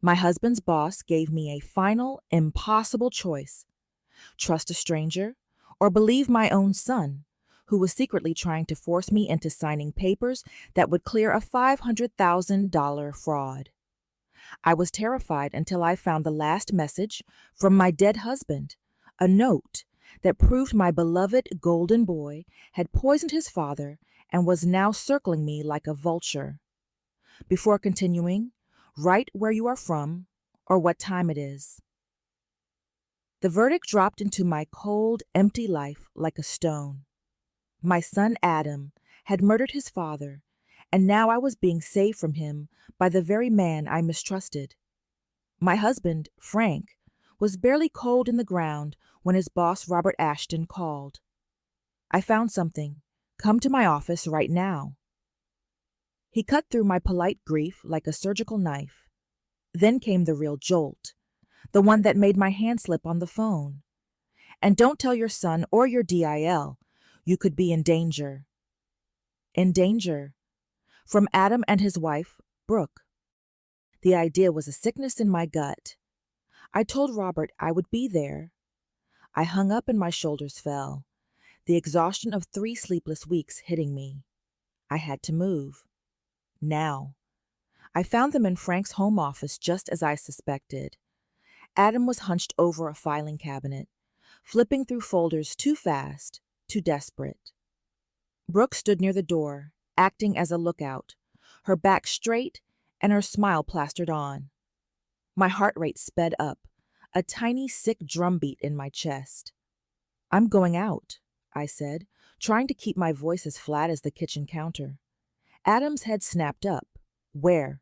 My husband's boss gave me a final, impossible choice: trust a stranger or believe my own son, who was secretly trying to force me into signing papers that would clear a $500,000 fraud. I was terrified until I found the last message from my dead husband, a note that proved my beloved golden boy had poisoned his father and was now circling me like a vulture. Before continuing, write where you are from or what time it is. The verdict dropped into my cold, empty life like a stone. My son Adam had murdered his father, and now I was being saved from him by the very man I mistrusted. My husband, Frank, was barely cold in the ground when his boss, Robert Ashton, called. "I found something. Come to my office right now." He cut through my polite grief like a surgical knife. Then came the real jolt, the one that made my hand slip on the phone. "And don't tell your son or your DIL. You could be in danger." In danger. From Adam and his wife, Brooke. The idea was a sickness in my gut. I told Robert I would be there. I hung up and my shoulders fell, the exhaustion of 3 sleepless weeks hitting me. I had to move. Now. I found them in Frank's home office just as I suspected. Adam was hunched over a filing cabinet, flipping through folders too fast, too desperate. Brooke stood near the door, acting as a lookout, her back straight and her smile plastered on. My heart rate sped up, a tiny sick drumbeat in my chest. "I'm going out," I said, trying to keep my voice as flat as the kitchen counter. Adam's head snapped up. "Where?"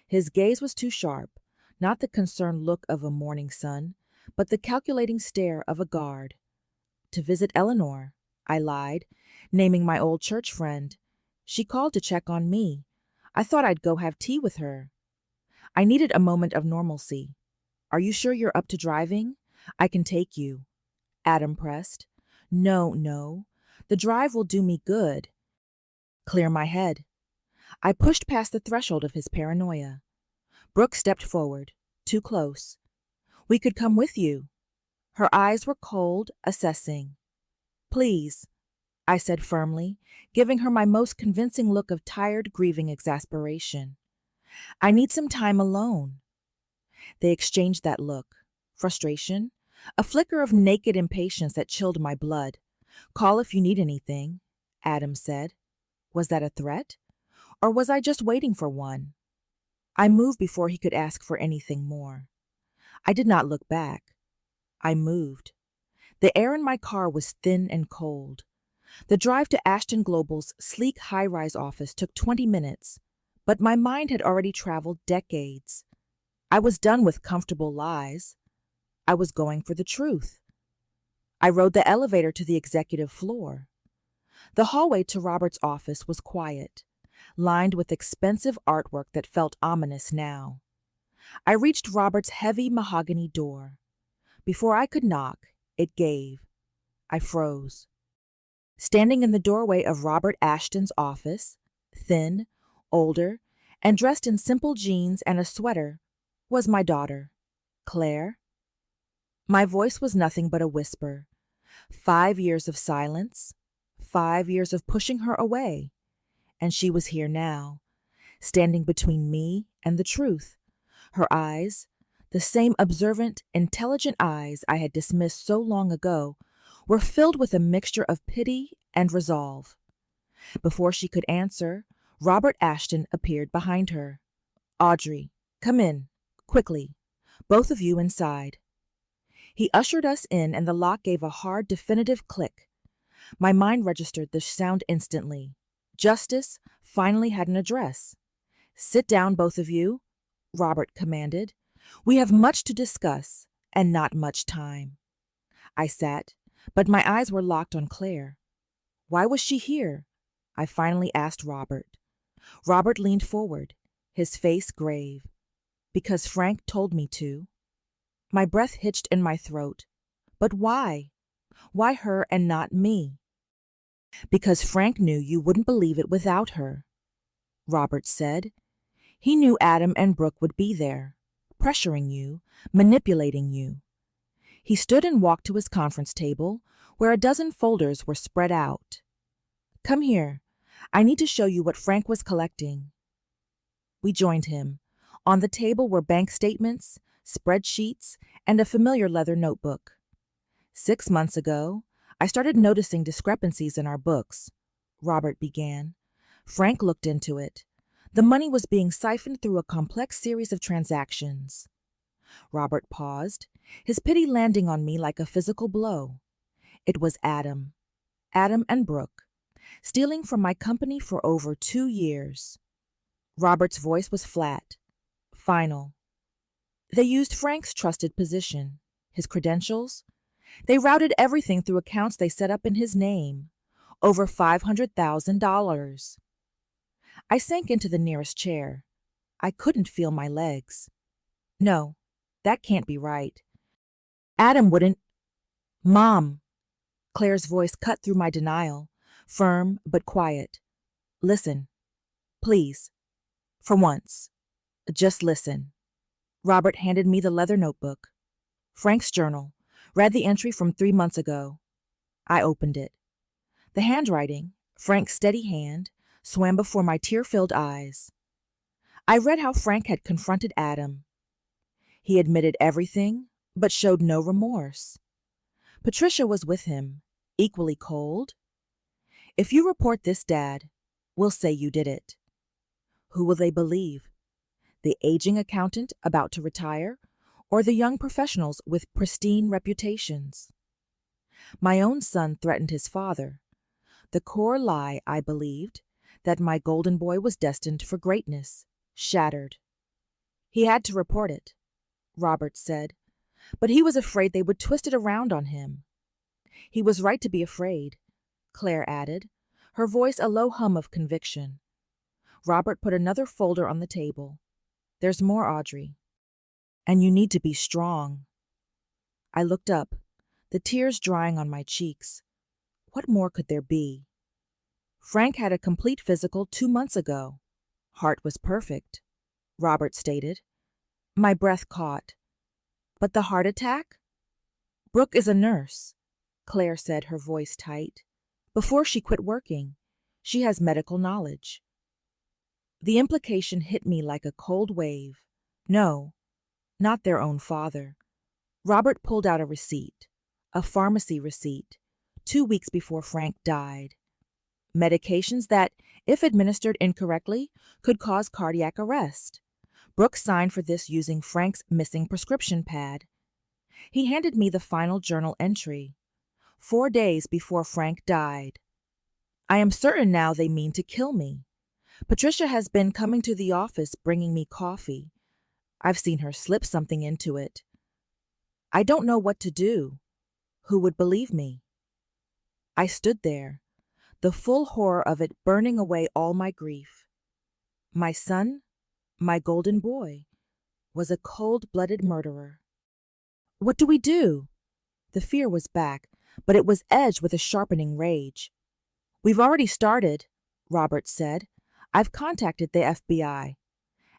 His gaze was too sharp, not the concerned look of a morning sun, but the calculating stare of a guard. "To visit Eleanor," I lied, naming my old church friend. "She called to check on me. I thought I'd go have tea with her." I needed a moment of normalcy. "Are you sure you're up to driving? I can take you." Adam pressed. No. The drive will do me good. Clear my head." I pushed past the threshold of his paranoia. Brooke stepped forward, too close. "We could come with you." Her eyes were cold, assessing. "Please," I said firmly, giving her my most convincing look of tired, grieving exasperation. "I need some time alone." They exchanged that look. Frustration, a flicker of naked impatience that chilled my blood. "Call if you need anything," Adam said. Was that a threat? Or was I just waiting for one? I moved before he could ask for anything more. I did not look back. I moved. The air in my car was thin and cold. The drive to Ashton Global's sleek high-rise office took 20 minutes, but my mind had already traveled decades. I was done with comfortable lies. I was going for the truth. I rode the elevator to the executive floor. The hallway to Robert's office was quiet, lined with expensive artwork that felt ominous now. I reached Robert's heavy mahogany door. Before I could knock, it gave. I froze. Standing in the doorway of Robert Ashton's office, thin, older, and dressed in simple jeans and a sweater, was my daughter, Claire. My voice was nothing but a whisper. 5 years of silence, 5 years of pushing her away, and she was here now, standing between me and the truth. Her eyes, the same observant, intelligent eyes I had dismissed so long ago, were filled with a mixture of pity and resolve. Before she could answer, Robert Ashton appeared behind her. "Audrey, come in, quickly. Both of you inside." He ushered us in and the lock gave a hard, definitive click. My mind registered the sound instantly. Justice finally had an address. "Sit down, both of you," Robert commanded. "We have much to discuss and not much time." I sat, but my eyes were locked on Claire. Why was she here? I finally asked Robert. Robert leaned forward, his face grave. "Because Frank told me to." My breath hitched in my throat. But why? Why her and not me? "Because Frank knew you wouldn't believe it without her," Robert said. "He knew Adam and Brooke would be there. pressuring you, manipulating you. He stood and walked to his conference table, where a dozen folders were spread out. Come here. I need to show you what Frank was collecting. We joined him. On the table were bank statements, spreadsheets, and a familiar leather notebook. 6 months ago, I started noticing discrepancies in our books, Robert began. Frank looked into it. The money was being siphoned through a complex series of transactions. Robert paused, his pity landing on me like a physical blow. It was Adam and Brooke, stealing from my company for over 2 years. Robert's voice was flat, final. They used Frank's trusted position, his credentials. They routed everything through accounts they set up in his name. Over $500,000. I sank into the nearest chair. I couldn't feel my legs. No, that can't be right. Adam wouldn't. Mom. Claire's voice cut through my denial, firm but quiet. Listen. Please. For once. Just listen. Robert handed me the leather notebook. Frank's journal. Read the entry from 3 months ago. I opened it. The handwriting, Frank's steady hand, swam before my tear-filled eyes. I read how Frank had confronted Adam. He admitted everything, but showed no remorse. Patricia was with him, equally cold. If you report this, Dad, we'll say you did it. Who will they believe? The aging accountant about to retire, or the young professionals with pristine reputations? My own son threatened his father. The core lie I believed, that my golden boy was destined for greatness, shattered. He had to report it, Robert said, but he was afraid they would twist it around on him. He was right to be afraid, Claire added, her voice a low hum of conviction. Robert put another folder on the table. There's more, Audrey. And you need to be strong. I looked up, the tears drying on my cheeks. What more could there be? Frank had a complete physical 2 months ago. Heart was perfect, Robert stated. My breath caught. But the heart attack? Brooke is a nurse, Claire said, her voice tight. Before she quit working, she has medical knowledge. The implication hit me like a cold wave. No, not their own father. Robert pulled out a receipt, a pharmacy receipt, 2 weeks before Frank died. Medications that, if administered incorrectly, could cause cardiac arrest. Brooke signed for this using Frank's missing prescription pad. He handed me the final journal entry, 4 days before Frank died. I am certain now they mean to kill me. Patricia has been coming to the office bringing me coffee. I've seen her slip something into it. I don't know what to do. Who would believe me? I stood there, the full horror of it burning away all my grief. My son, my golden boy, was a cold-blooded murderer. What do we do? The fear was back, but it was edged with a sharpening rage. We've already started, Robert said. I've contacted the FBI.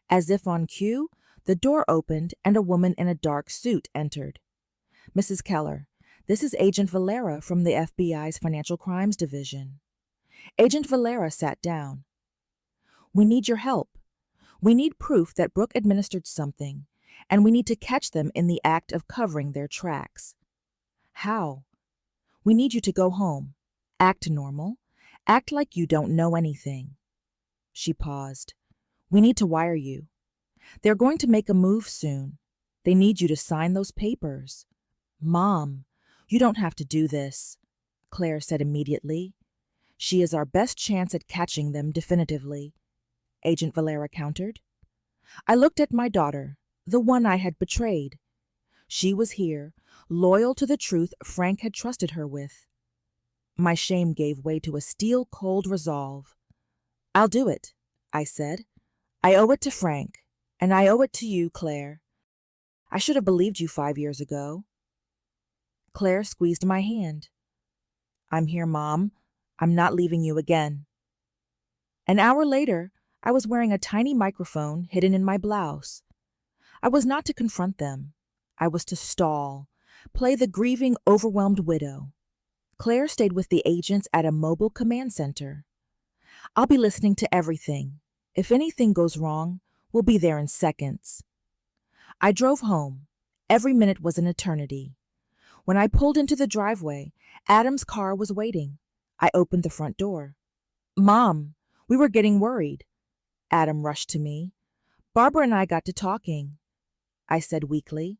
As if on cue, the door opened and a woman in a dark suit entered. Mrs. Keller, this is Agent Valera from the FBI's Financial Crimes Division. Agent Valera sat down. We need your help. We need proof that Brooke administered something, and we need to catch them in the act of covering their tracks. How? We need you to go home. Act normal. Act like you don't know anything. She paused. We need to wire you. They're going to make a move soon. They need you to sign those papers. Mom, you don't have to do this, Claire said immediately. She is our best chance at catching them definitively, Agent Valera countered. I looked at my daughter, the one I had betrayed. She was here, loyal to the truth Frank had trusted her with. My shame gave way to a steel-cold resolve. I'll do it, I said. I owe it to Frank, and I owe it to you, Claire. I should have believed you 5 years ago. Claire squeezed my hand. I'm here, Mom. I'm not leaving you again. An hour later, I was wearing a tiny microphone hidden in my blouse. I was not to confront them. I was to stall, play the grieving, overwhelmed widow. Claire stayed with the agents at a mobile command center. I'll be listening to everything. If anything goes wrong, we'll be there in seconds. I drove home. Every minute was an eternity. When I pulled into the driveway, Adam's car was waiting. I opened the front door. Mom, we were getting worried. Adam rushed to me. Barbara and I got to talking, I said weakly.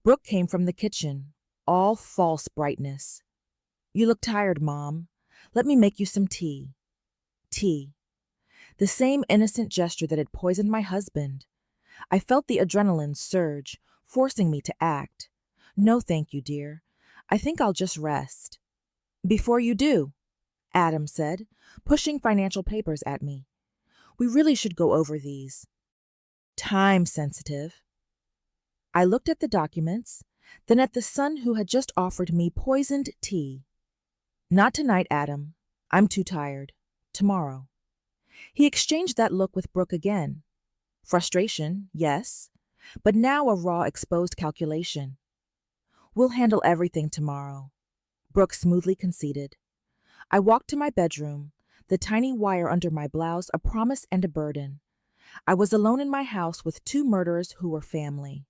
Brooke came from the kitchen, all false brightness. You look tired, Mom. Let me make you some tea. Tea. The same innocent gesture that had poisoned my husband. I felt the adrenaline surge, forcing me to act. No, thank you, dear. I think I'll just rest. Before you do, Adam said, pushing financial papers at me. We really should go over these. Time sensitive. I looked at the documents, then at the son who had just offered me poisoned tea. Not tonight, Adam. I'm too tired. Tomorrow. He exchanged that look with Brooke again. Frustration, yes, but now a raw, exposed calculation. We'll handle everything tomorrow, Brooke smoothly conceded. I walked to my bedroom, the tiny wire under my blouse a promise and a burden. I was alone in my house with two murderers who were family.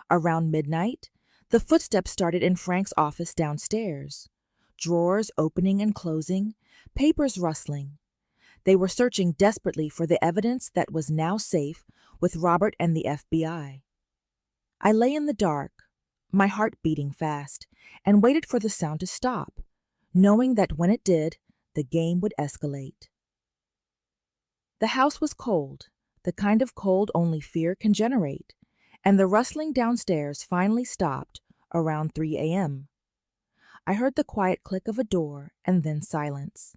Around midnight, the footsteps started in Frank's office downstairs. Drawers opening and closing, papers rustling. They were searching desperately for the evidence that was now safe with Robert and the FBI. I lay in the dark, my heart beating fast, and waited for the sound to stop, knowing that when it did, the game would escalate. The house was cold, the kind of cold only fear can generate, and the rustling downstairs finally stopped around 3 a.m. I heard the quiet click of a door and then silence.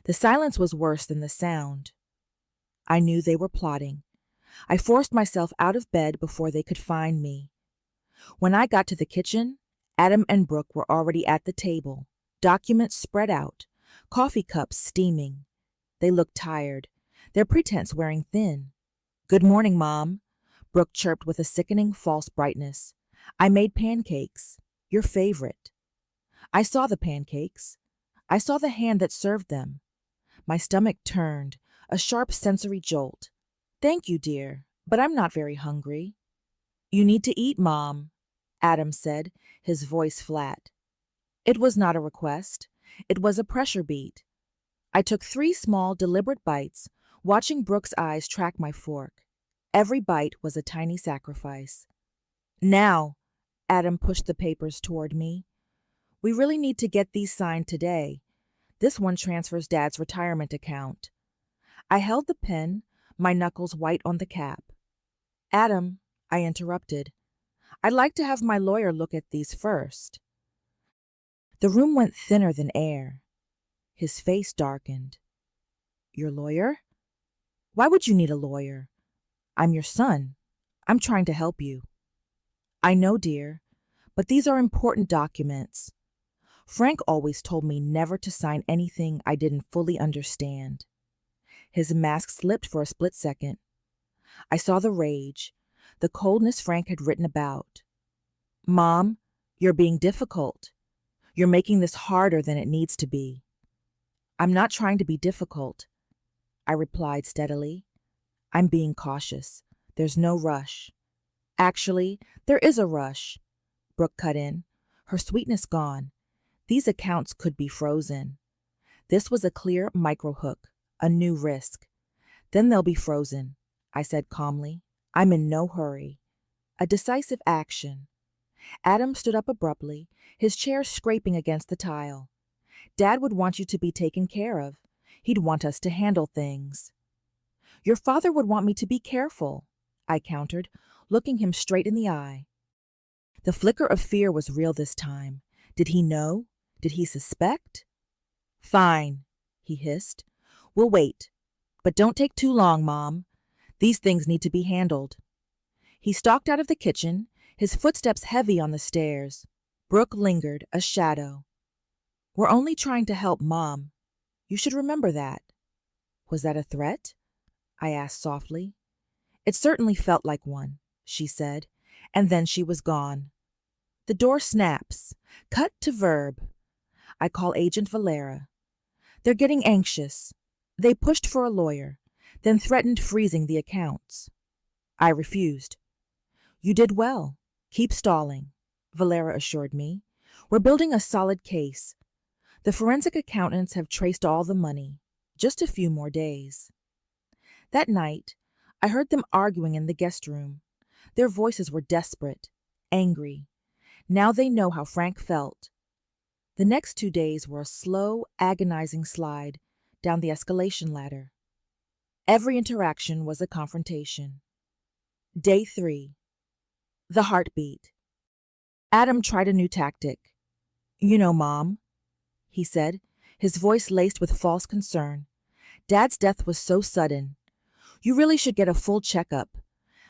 The silence was worse than the sound. I knew they were plotting. I forced myself out of bed before they could find me. When I got to the kitchen, Adam and Brooke were already at the table, documents spread out, coffee cups steaming. They looked tired, their pretense wearing thin. Good morning, Mom, Brooke chirped with a sickening false brightness. I made pancakes, your favorite. I saw the pancakes. I saw the hand that served them. My stomach turned, a sharp sensory jolt. Thank you, dear, but I'm not very hungry. You need to eat, Mom, Adam said, his voice flat. It was not a request. It was a pressure beat. I took 3 small, deliberate bites, watching Brooke's eyes track my fork. Every bite was a tiny sacrifice. Now, Adam pushed the papers toward me. We really need to get these signed today. This one transfers Dad's retirement account. I held the pen, my knuckles white on the cap. Adam, I interrupted. I'd like to have my lawyer look at these first. The room went thinner than air. His face darkened. Your lawyer? Why would you need a lawyer? I'm your son. I'm trying to help you. I know, dear, but these are important documents. Frank always told me never to sign anything I didn't fully understand. His mask slipped for a split second. I saw the rage, the coldness Frank had written about. Mom, you're being difficult. You're making this harder than it needs to be. I'm not trying to be difficult, I replied steadily. I'm being cautious. There's no rush. Actually, there is a rush, Brooke cut in, her sweetness gone. These accounts could be frozen. This was a clear micro-hook, a new risk. Then they'll be frozen, I said calmly. I'm in no hurry. A decisive action. Adam stood up abruptly, his chair scraping against the tile. Dad would want you to be taken care of. He'd want us to handle things. Your father would want me to be careful, I countered, looking him straight in the eye. The flicker of fear was real this time. Did he know? Did he suspect? Fine, he hissed. We'll wait. But don't take too long, Mom. These things need to be handled. He stalked out of the kitchen, his footsteps heavy on the stairs. Brooke lingered, a shadow. We're only trying to help, Mom. You should remember that. Was that a threat? I asked softly. It certainly felt like one. she said, and then she was gone. The door snaps. Cut to verb. I call Agent Valera. They're getting anxious. They pushed for a lawyer, then threatened freezing the accounts. I refused. You did well. Keep stalling, Valera assured me. We're building a solid case. The forensic accountants have traced all the money. Just a few more days. That night, I heard them arguing in the guest room. Their voices were desperate, angry. Now they know how Frank felt. The next 2 days were a slow, agonizing slide down the escalation ladder. Every interaction was a confrontation. Day 3. The heartbeat. Adam tried a new tactic. You know, Mom, he said, his voice laced with false concern. Dad's death was so sudden. You really should get a full checkup.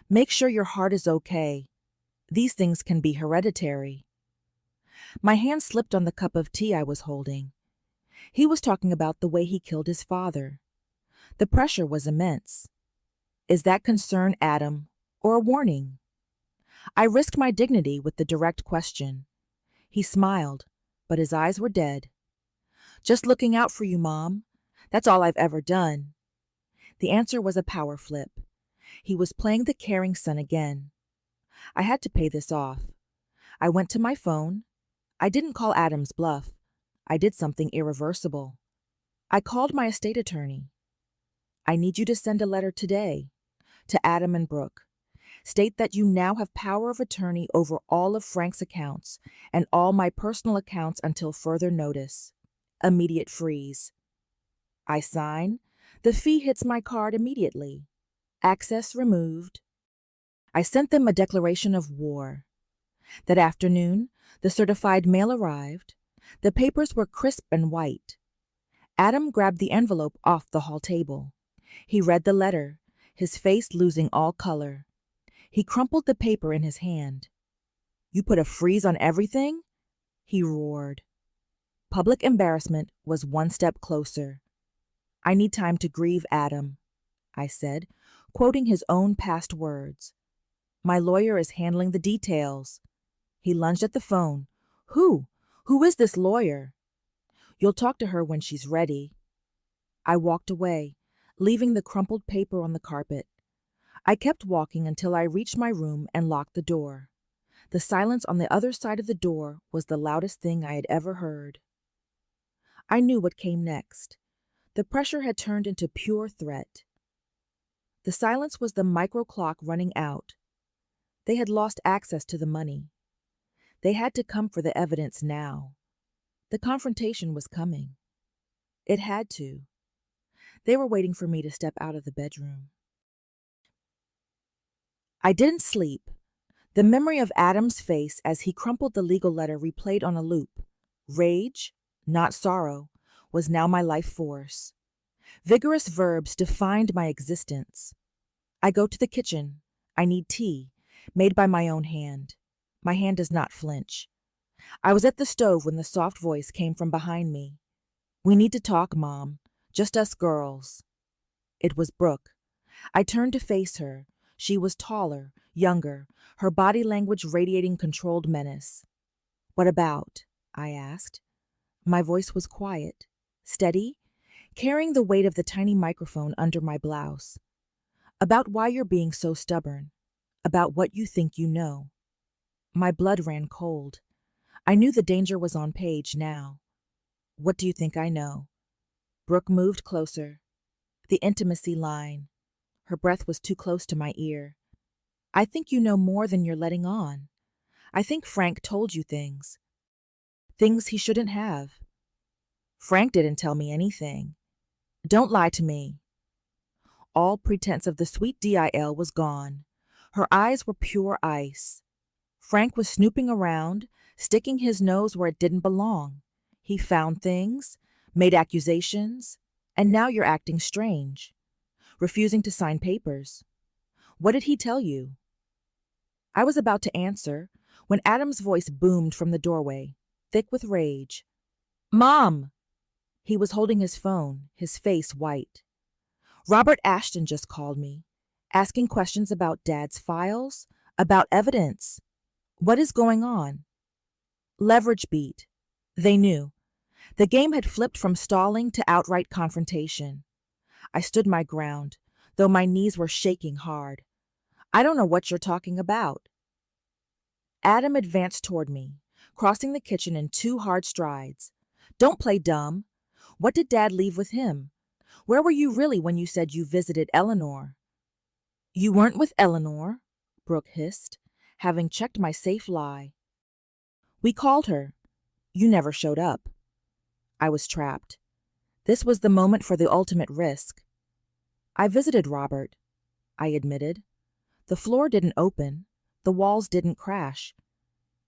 Make sure your heart is okay. These things can be hereditary. My hand slipped on the cup of tea I was holding. He was talking about the way he killed his father. The pressure was immense. Is that concern, Adam, or a warning? I risked my dignity with the direct question. He smiled, but his eyes were dead. Just looking out for you, Mom. That's all I've ever done. The answer was a power flip. He was playing the caring son again. I had to pay this off. I went to my phone. I didn't call Adam's bluff. I did something irreversible. I called my estate attorney. I need you to send a letter today to Adam and Brooke. State that you now have power of attorney over all of Frank's accounts and all my personal accounts until further notice. Immediate freeze. I sign. The fee hits my card immediately. Access removed. I sent them a declaration of war. That afternoon, the certified mail arrived. The papers were crisp and white. Adam grabbed the envelope off the hall table. He read the letter, his face losing all color. He crumpled the paper in his hand. You put a freeze on everything? He roared. Public embarrassment was one step closer. I need time to grieve, Adam, I said, quoting his own past words. My lawyer is handling the details. He lunged at the phone. Who? Who is this lawyer? You'll talk to her when she's ready. I walked away, leaving the crumpled paper on the carpet. I kept walking until I reached my room and locked the door. The silence on the other side of the door was the loudest thing I had ever heard. I knew what came next. The pressure had turned into pure threat. The silence was the micro clock running out. They had lost access to the money. They had to come for the evidence now. The confrontation was coming. It had to. They were waiting for me to step out of the bedroom. I didn't sleep. The memory of Adam's face as he crumpled the legal letter replayed on a loop. Rage, not sorrow, was now my life force. Vigorous verbs defined my existence. I go to the kitchen. I need tea, made by my own hand. My hand does not flinch. I was at the stove when the soft voice came from behind me. We need to talk, Mom. Just us girls. It was Brooke. I turned to face her. She was taller, younger, her body language radiating controlled menace. What about? I asked. My voice was quiet, steady, carrying the weight of the tiny microphone under my blouse. About why you're being so stubborn. About what you think you know. My blood ran cold. I knew the danger was on Paige now. What do you think I know? Brooke moved closer. The intimacy line. Her breath was too close to my ear. I think you know more than you're letting on. I think Frank told you things. Things he shouldn't have. Frank didn't tell me anything. Don't lie to me. All pretense of the sweet DIL was gone. Her eyes were pure ice. Frank was snooping around, sticking his nose where it didn't belong. He found things, made accusations, and now you're acting strange. Refusing to sign papers. What did he tell you? I was about to answer when Adam's voice boomed from the doorway, thick with rage. Mom! He was holding his phone, his face white. Robert Ashton just called me, asking questions about Dad's files, About evidence. What is going on? Leverage beat. They knew. The game had flipped from stalling to outright confrontation. I stood my ground, though my knees were shaking hard. I don't know what you're talking about. Adam advanced toward me, crossing the kitchen in 2 hard strides. Don't play dumb. What did Dad leave with him? Where were you really when you said you visited Eleanor? You weren't with Eleanor, Brooke hissed, having checked my safe lie. We called her. You never showed up. I was trapped. This was the moment for the ultimate risk. I visited Robert, I admitted. The floor didn't open. The walls didn't crash.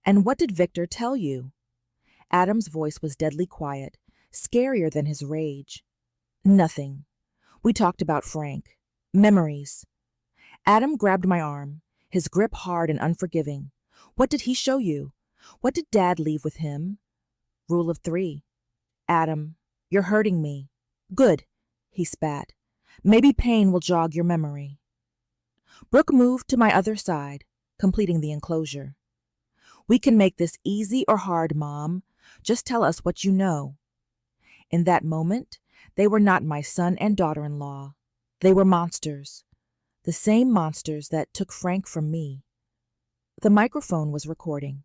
And what did Victor tell you? Adam's voice was deadly quiet, scarier than his rage. Nothing. We talked about Frank. Memories. Adam grabbed my arm, his grip hard and unforgiving. What did he show you? What did Dad leave with him? Rule of 3. Adam, you're hurting me. Good, he spat. Maybe pain will jog your memory. Brooke moved to my other side, completing the enclosure. We can make this easy or hard, Mom. Just tell us what you know. In that moment, they were not my son and daughter-in-law. They were monsters. The same monsters that took Frank from me. The microphone was recording.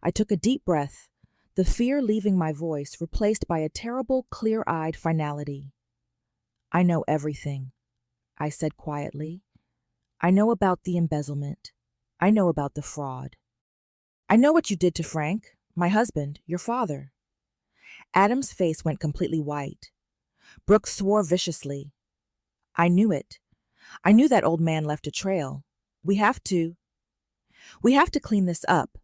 I took a deep breath, the fear leaving my voice replaced by a terrible, clear-eyed finality. I know everything, I said quietly. I know about the embezzlement. I know about the fraud. I know what you did to Frank, my husband, your father. Adam's face went completely white. Brooke swore viciously. I knew it. I knew that old man left a trail. We have to clean this up,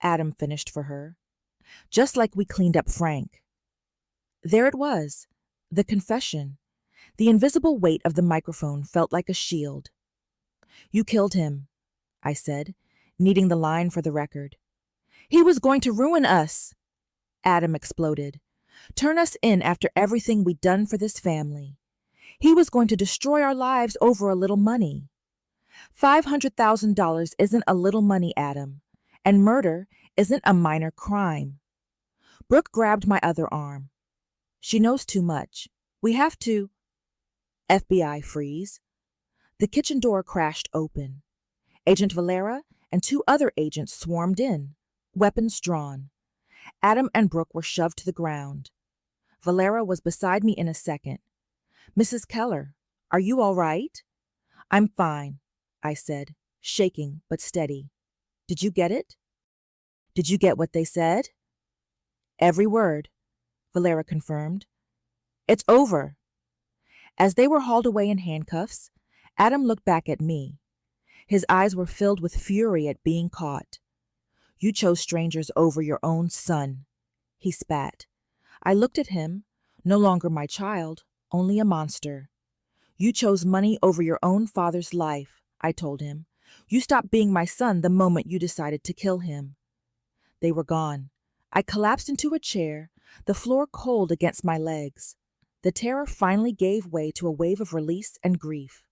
Adam finished for her. Just like we cleaned up Frank. There it was, the confession. The invisible weight of the microphone felt like a shield. You killed him, I said, needing the line for the record. He was going to ruin us, Adam exploded. Turn us in after everything we'd done for this family. He was going to destroy our lives over a little money. $500,000 isn't a little money, Adam, and murder isn't a minor crime. Brooke grabbed my other arm. She knows too much. We have to. FBI freeze. The kitchen door crashed open. Agent Valera and 2 other agents swarmed in, weapons drawn. Adam and Brooke were shoved to the ground. Valera was beside me in a second. Mrs. Keller, are you all right? I'm fine, I said, shaking but steady. Did you get it? Did you get what they said? Every word, Valera confirmed. It's over. As they were hauled away in handcuffs, Adam looked back at me. His eyes were filled with fury at being caught. You chose strangers over your own son, he spat. I looked at him, no longer my child, only a monster. You chose money over your own father's life, I told him. You stopped being my son the moment you decided to kill him. They were gone. I collapsed into a chair, the floor cold against my legs. The terror finally gave way to a wave of release and grief.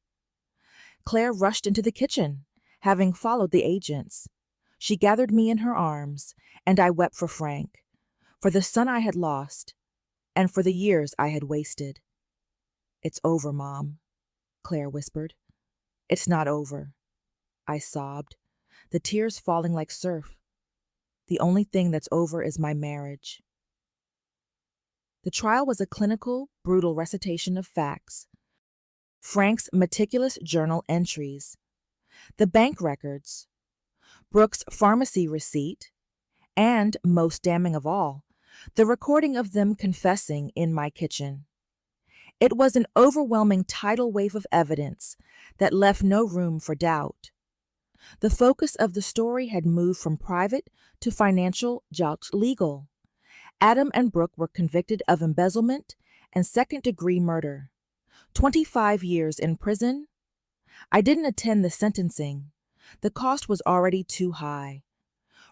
Claire rushed into the kitchen, having followed the agents. She gathered me in her arms, and I wept for Frank, for the son I had lost, and for the years I had wasted. It's over, Mom, Claire whispered. It's not over, I sobbed, the tears falling like surf. The only thing that's over is my marriage. The trial was a clinical, brutal recitation of facts. Frank's meticulous journal entries, the bank records, Brooke's pharmacy receipt, and, most damning of all, the recording of them confessing in my kitchen. It was an overwhelming tidal wave of evidence that left no room for doubt. The focus of the story had moved from private to financial to legal. Adam and Brooke were convicted of embezzlement and second-degree murder. 25 years in prison. I didn't attend the sentencing. The cost was already too high.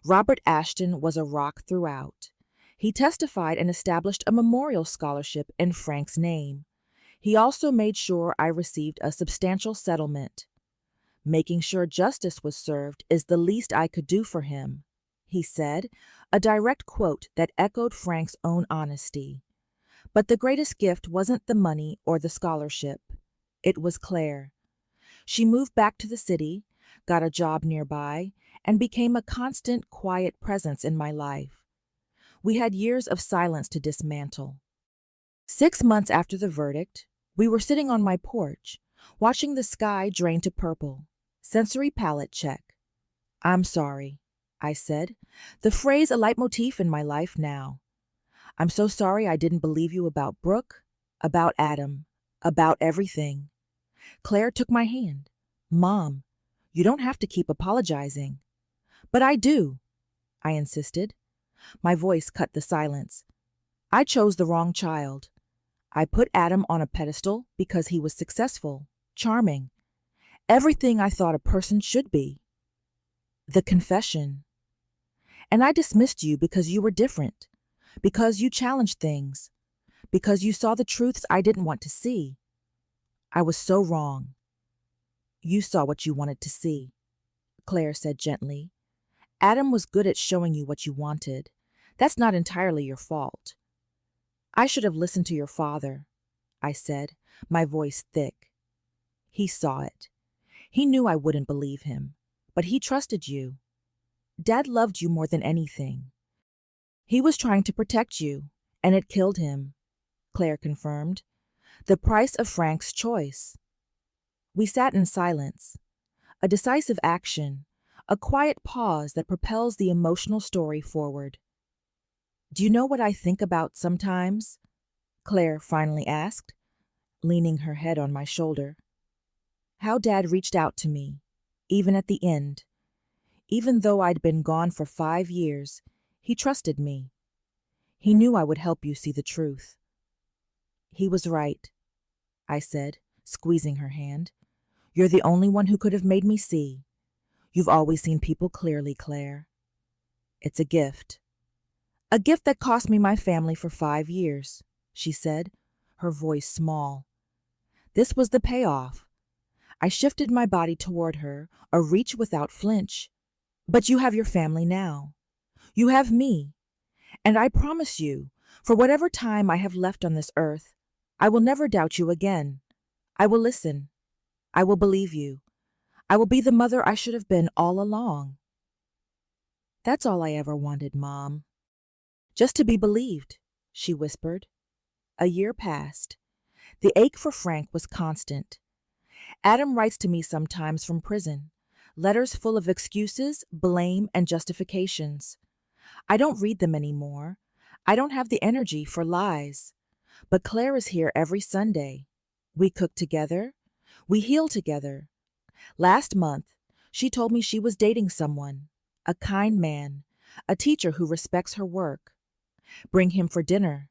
Robert Ashton was a rock throughout. He testified and established a memorial scholarship in Frank's name. He also made sure I received a substantial settlement. Making sure justice was served is the least I could do for him, he said, a direct quote that echoed Frank's own honesty. But the greatest gift wasn't the money or the scholarship. It was Claire. She moved back to the city, got a job nearby, and became a constant, quiet presence in my life. We had years of silence to dismantle. 6 months after the verdict, we were sitting on my porch, watching the sky drain to purple. Sensory palette check. I'm sorry, I said, the phrase a leitmotif in my life now. I'm so sorry I didn't believe you about Brooke, about Adam, about everything. Claire took my hand. Mom, you don't have to keep apologizing. But I do, I insisted. My voice cut the silence. I chose the wrong child. I put Adam on a pedestal because he was successful, charming, everything I thought a person should be. The confession. And I dismissed you because you were different, because you challenged things, because you saw the truths I didn't want to see. I was so wrong. You saw what you wanted to see, Claire said gently. Adam was good at showing you what you wanted. That's not entirely your fault. I should have listened to your father, I said, my voice thick. He saw it. He knew I wouldn't believe him, but he trusted you. Dad loved you more than anything. He was trying to protect you, and it killed him, Claire confirmed. The price of Frank's choice. We sat in silence. A decisive action, a quiet pause that propels the emotional story forward. Do you know what I think about sometimes? Claire finally asked, leaning her head on my shoulder. How Dad reached out to me, even at the end. Even though I'd been gone for 5 years, he trusted me. He knew I would help you see the truth. He was right, I said, squeezing her hand. You're the only one who could have made me see. You've always seen people clearly, Claire. It's a gift. A gift that cost me my family for 5 years, she said, her voice small. This was the payoff. I shifted my body toward her, a reach without flinch. But you have your family now. You have me. And I promise you, for whatever time I have left on this earth, I will never doubt you again. I will listen. I will believe you. I will be the mother I should have been all along. That's all I ever wanted, Mom. Just to be believed, she whispered. A year passed. The ache for Frank was constant. Adam writes to me sometimes from prison, letters full of excuses, blame, and justifications. I don't read them anymore. I don't have the energy for lies. But Claire is here every Sunday. We cook together. We heal together. Last month, she told me she was dating someone, a kind man, a teacher who respects her work. Bring him for dinner,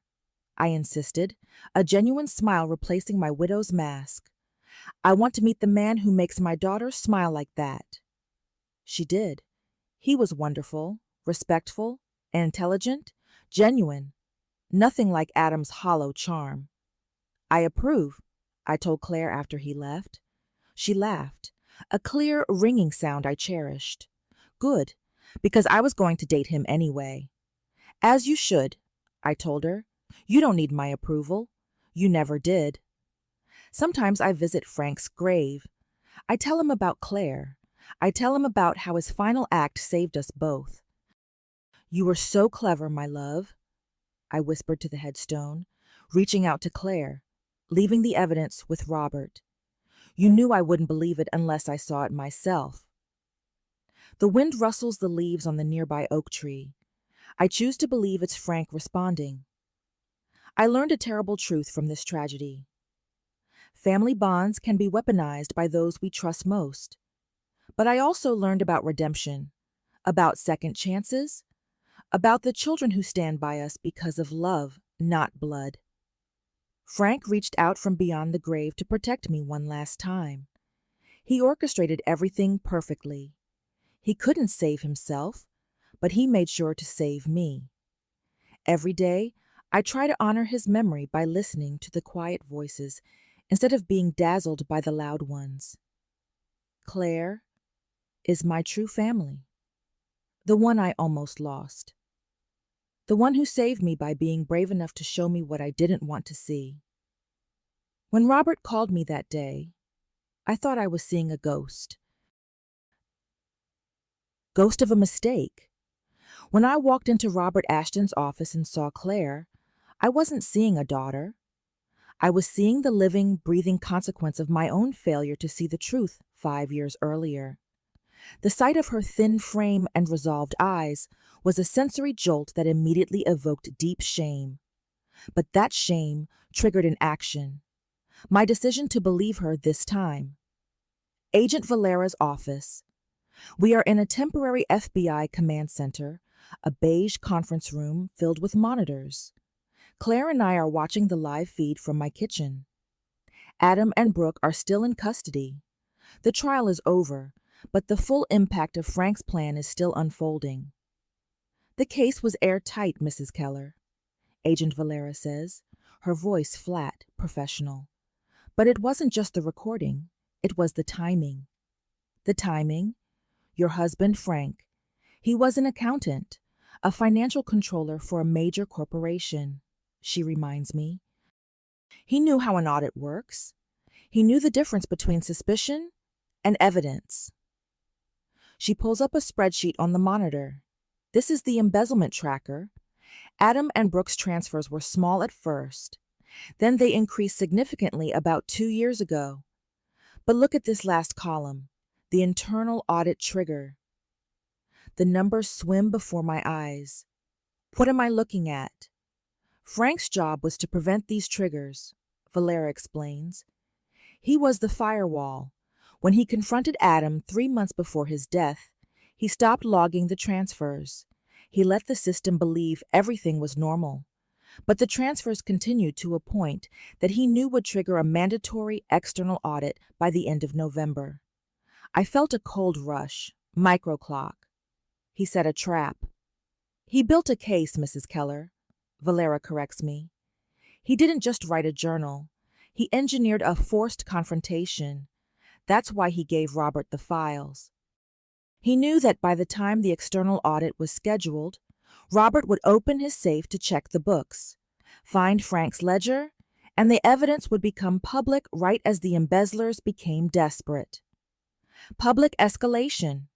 I insisted, a genuine smile replacing my widow's mask. I want to meet the man who makes my daughter smile like that. She did. He was wonderful, respectful, intelligent, genuine. Nothing like Adam's hollow charm. I approve, I told Claire after he left. She laughed, a clear, ringing sound I cherished. Good, because I was going to date him anyway. As you should, I told her. You don't need my approval. You never did. Sometimes I visit Frank's grave. I tell him about Claire. I tell him about how his final act saved us both. You were so clever, my love, I whispered to the headstone, reaching out to Claire, leaving the evidence with Robert. You knew I wouldn't believe it unless I saw it myself. The wind rustles the leaves on the nearby oak tree. I choose to believe it's Frank responding. I learned a terrible truth from this tragedy. Family bonds can be weaponized by those we trust most. But I also learned about redemption, about second chances, about the children who stand by us because of love, not blood. Frank reached out from beyond the grave to protect me one last time. He orchestrated everything perfectly. He couldn't save himself, but he made sure to save me. Every day, I try to honor his memory by listening to the quiet voices instead of being dazzled by the loud ones. Claire is my true family, the one I almost lost, the one who saved me by being brave enough to show me what I didn't want to see. When Robert called me that day, I thought I was seeing a ghost of a mistake. When I walked into Robert Ashton's office and saw Claire, I wasn't seeing a daughter. I was seeing the living, breathing consequence of my own failure to see the truth 5 years earlier. The sight of her thin frame and resolved eyes was a sensory jolt that immediately evoked deep shame. But that shame triggered an action. My decision to believe her this time. Agent Valera's office. We are in a temporary FBI command center, a beige conference room filled with monitors. Claire and I are watching the live feed from my kitchen. Adam and Brooke are still in custody. The trial is over, but the full impact of Frank's plan is still unfolding. The case was airtight, Mrs. Keller, Agent Valera says, her voice flat, professional. But it wasn't just the recording, it was the timing. The timing? Your husband, Frank. He was an accountant, a financial controller for a major corporation, she reminds me. He knew how an audit works. He knew the difference between suspicion and evidence. She pulls up a spreadsheet on the monitor. This is the embezzlement tracker. Adam and Brooke's transfers were small at first. Then they increased significantly about 2 years ago. But look at this last column, the internal audit trigger. The numbers swim before my eyes. What am I looking at? Frank's job was to prevent these triggers, Valera explains. He was the firewall. When he confronted Adam 3 months before his death, he stopped logging the transfers. He let the system believe everything was normal. But the transfers continued to a point that he knew would trigger a mandatory external audit by the end of November. I felt a cold rush, microclock. He set a trap. He built a case, Mrs. Keller, Valera corrects me. He didn't just write a journal. He engineered a forced confrontation. That's why he gave Robert the files. He knew that by the time the external audit was scheduled, Robert would open his safe to check the books, find Frank's ledger, and the evidence would become public right as the embezzlers became desperate. Public escalation.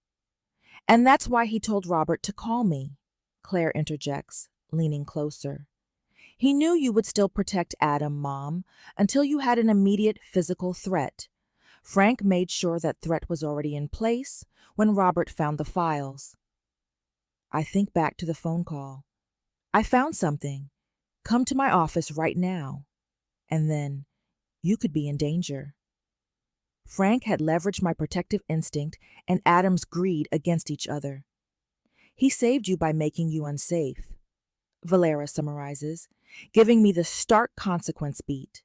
And that's why he told Robert to call me, Claire interjects, leaning closer. He knew you would still protect Adam, Mom, until you had an immediate physical threat. Frank made sure that threat was already in place when Robert found the files. I think back to the phone call. I found something. Come to my office right now. And then, you could be in danger. Frank had leveraged my protective instinct and Adam's greed against each other. He saved you by making you unsafe, Valera summarizes, giving me the stark consequence beat.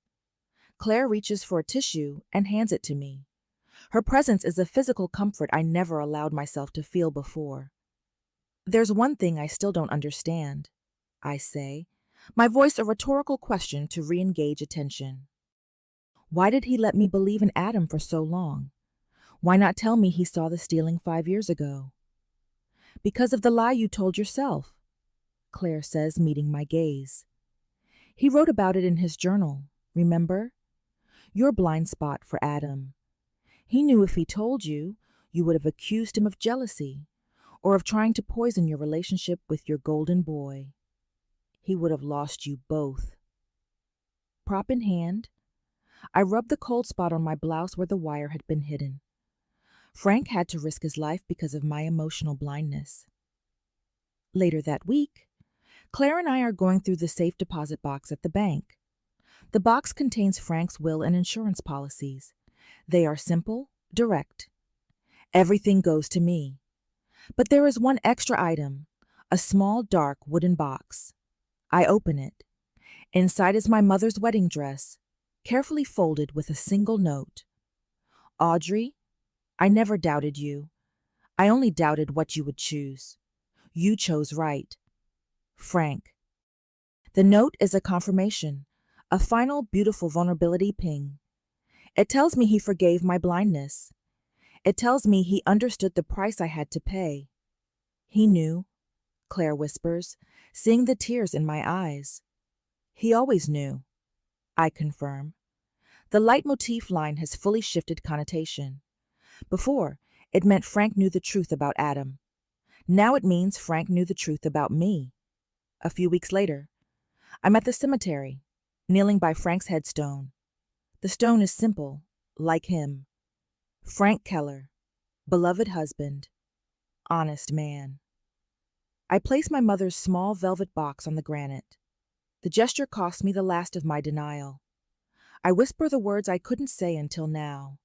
Claire reaches for a tissue and hands it to me. Her presence is a physical comfort I never allowed myself to feel before. There's one thing I still don't understand, I say, my voice a rhetorical question to re-engage attention. Why did he let me believe in Adam for so long? Why not tell me he saw the stealing 5 years ago? Because of the lie you told yourself, Claire says, meeting my gaze. He wrote about it in his journal, remember? Your blind spot for Adam. He knew if he told you, you would have accused him of jealousy, or of trying to poison your relationship with your golden boy. He would have lost you both. Prop in hand, I rubbed the cold spot on my blouse where the wire had been hidden. Frank had to risk his life because of my emotional blindness. Later that week, Claire and I are going through the safe deposit box at the bank. The box contains Frank's will and insurance policies. They are simple, direct. Everything goes to me. But there is one extra item, a small, dark wooden box. I open it. Inside is my mother's wedding dress, carefully folded with a single note. Audrey, I never doubted you. I only doubted what you would choose. You chose right. Frank. The note is a confirmation, a final beautiful vulnerability ping. It tells me he forgave my blindness. It tells me he understood the price I had to pay. He knew, Claire whispers, seeing the tears in my eyes. He always knew, I confirm. The leitmotif line has fully shifted connotation. Before, it meant Frank knew the truth about Adam. Now it means Frank knew the truth about me. A few weeks later, I'm at the cemetery, kneeling by Frank's headstone. The stone is simple, like him. Frank Keller, beloved husband, honest man. I place my mother's small velvet box on the granite. The gesture cost me the last of my denial. I whisper the words I couldn't say until now.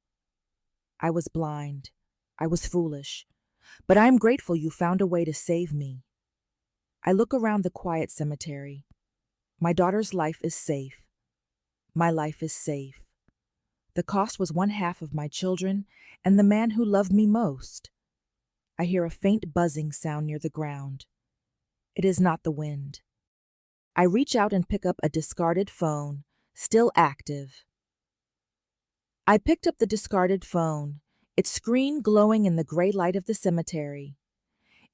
I was blind. I was foolish. But I am grateful you found a way to save me. I look around the quiet cemetery. My daughter's life is safe. My life is safe. The cost was one half of my children and the man who loved me most. I hear a faint buzzing sound near the ground. It is not the wind. I reach out and pick up a discarded phone, still active. I picked up the discarded phone, its screen glowing in the gray light of the cemetery.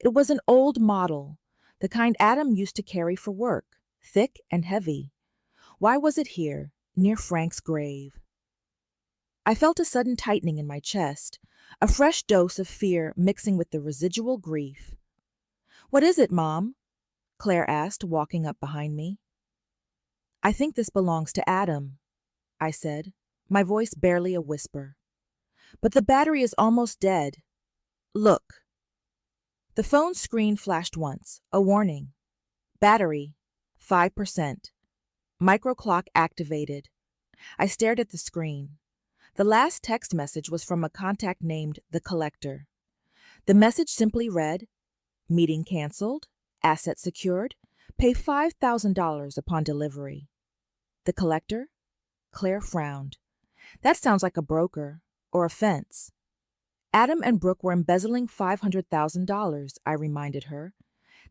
It was an old model, the kind Adam used to carry for work, thick and heavy. Why was it here, near Frank's grave? I felt a sudden tightening in my chest, a fresh dose of fear mixing with the residual grief. "What is it, Mom?" Claire asked, walking up behind me. "I think this belongs to Adam," I said, my voice barely a whisper. "But the battery is almost dead. Look." The phone screen flashed once, a warning. Battery, 5%. Microclock activated. I stared at the screen. The last text message was from a contact named The Collector. The message simply read, "Meeting canceled, asset secured, pay $5,000 upon delivery." The Collector? Claire frowned. That sounds like a broker or a fence. Adam and Brooke were embezzling $500,000, I reminded her.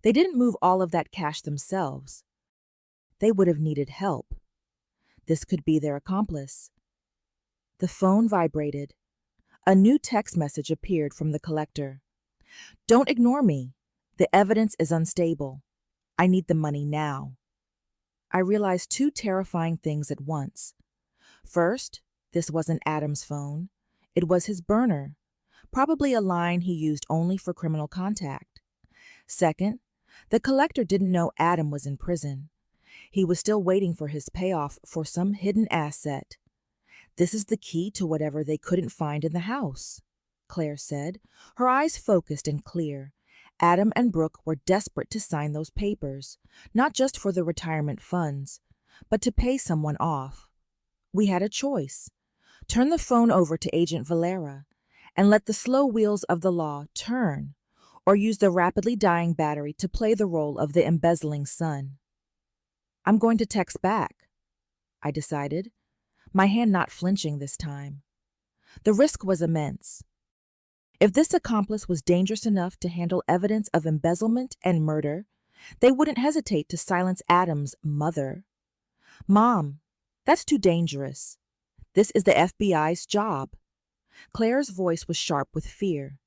They didn't move all of that cash themselves. They would have needed help. This could be their accomplice. The phone vibrated. A new text message appeared from the Collector. "Don't ignore me. The evidence is unstable. I need the money now." I realized two terrifying things at once. First, this wasn't Adam's phone. It was his burner, probably a line he used only for criminal contact. Second, the Collector didn't know Adam was in prison. He was still waiting for his payoff for some hidden asset. "This is the key to whatever they couldn't find in the house," Claire said, her eyes focused and clear. Adam and Brooke were desperate to sign those papers, not just for the retirement funds, but to pay someone off. We had a choice. Turn the phone over to Agent Valera and let the slow wheels of the law turn, or use the rapidly dying battery to play the role of the embezzling son. "I'm going to text back," I decided, my hand not flinching this time. The risk was immense. If this accomplice was dangerous enough to handle evidence of embezzlement and murder, they wouldn't hesitate to silence Adam's mother. "Mom, that's too dangerous. This is the FBI's job." Claire's voice was sharp with fear.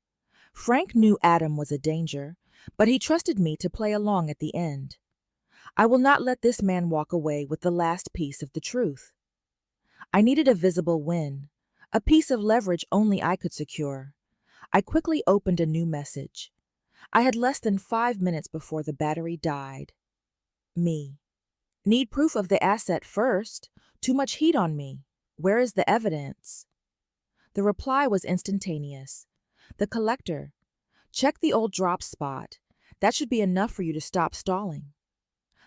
Frank knew Adam was a danger, but he trusted me to play along at the end. I will not let this man walk away with the last piece of the truth. I needed a visible win, a piece of leverage only I could secure. I quickly opened a new message. I had less than 5 minutes before the battery died. Me. "Need proof of the asset first. Too much heat on me. Where is the evidence?" The reply was instantaneous. "The Collector. Check the old drop spot. That should be enough for you to stop stalling.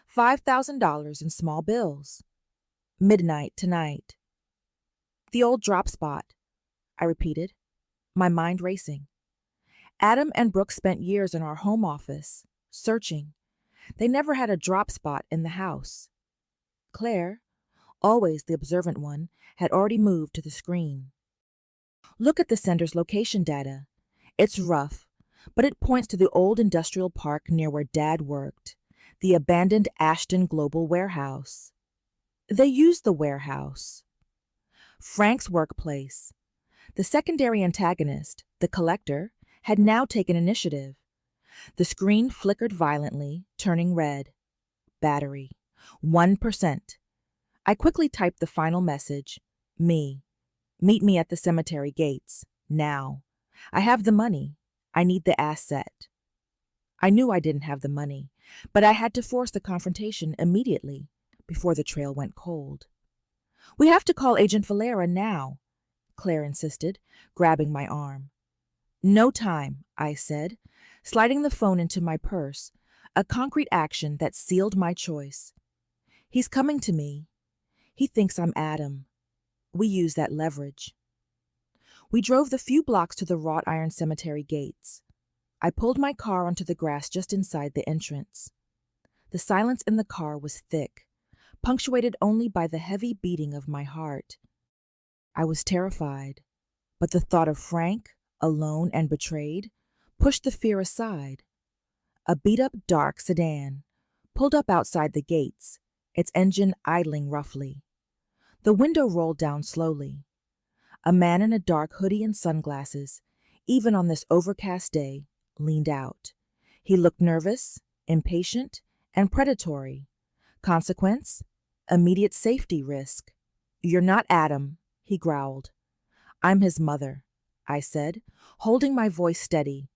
$5,000 in small bills. Midnight tonight." "The old drop spot," I repeated, my mind racing. Adam and Brooke spent years in our home office, searching. They never had a drop spot in the house. Claire, always the observant one, had already moved to the screen. "Look at the sender's location data. It's rough, but it points to the old industrial park near where Dad worked, the abandoned Ashton Global Warehouse." They used the warehouse. Frank's workplace. The secondary antagonist, the collector, had now taken initiative. The screen flickered violently, turning red. Battery. 1%. I quickly typed the final message. Me. Meet me at the cemetery gates. Now. I have the money. I need the asset. I knew I didn't have the money, but I had to force the confrontation immediately, before the trail went cold. We have to call Agent Valera now, Claire insisted, grabbing my arm. No time, I said, sliding the phone into my purse, a concrete action that sealed my choice. He's coming to me. He thinks I'm Adam. We use that leverage. We drove the few blocks to the wrought iron cemetery gates. I pulled my car onto the grass just inside the entrance. The silence in the car was thick, punctuated only by the heavy beating of my heart. I was terrified, but the thought of Frank, alone and betrayed, pushed the fear aside. A beat-up dark sedan pulled up outside the gates, its engine idling roughly. The window rolled down slowly. A man in a dark hoodie and sunglasses, even on this overcast day, leaned out. He looked nervous, impatient, and predatory. Consequence? Immediate safety risk. You're not Adam, he growled. I'm his mother, I said, holding my voice steady.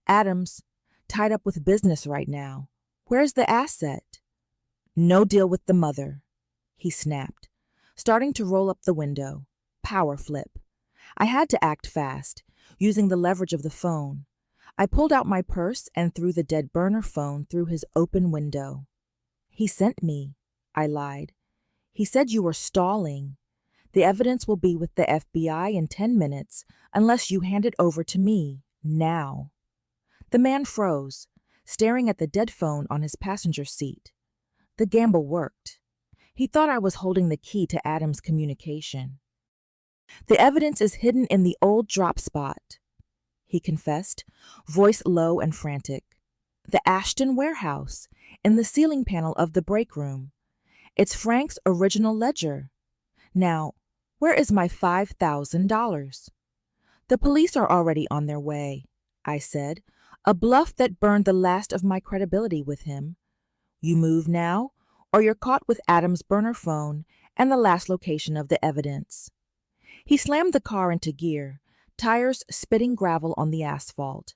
Adam's tied up with business right now. Where's the asset? No deal with the mother, he snapped, starting to roll up the window. Power flip. I had to act fast, using the leverage of the phone. I pulled out my purse and threw the dead burner phone through his open window. He sent me, I lied. He said you were stalling. The evidence will be with the FBI in 10 minutes unless you hand it over to me, now. The man froze, staring at the dead phone on his passenger seat. The gamble worked. He thought I was holding the key to Adam's communication. The evidence is hidden in the old drop spot, he confessed, voice low and frantic. The Ashton warehouse, in the ceiling panel of the break room. It's Frank's original ledger. Now, where is my $5,000? The police are already on their way, I said, a bluff that burned the last of my credibility with him. You move now, or you're caught with Adam's burner phone and the last location of the evidence. He slammed the car into gear, tires spitting gravel on the asphalt.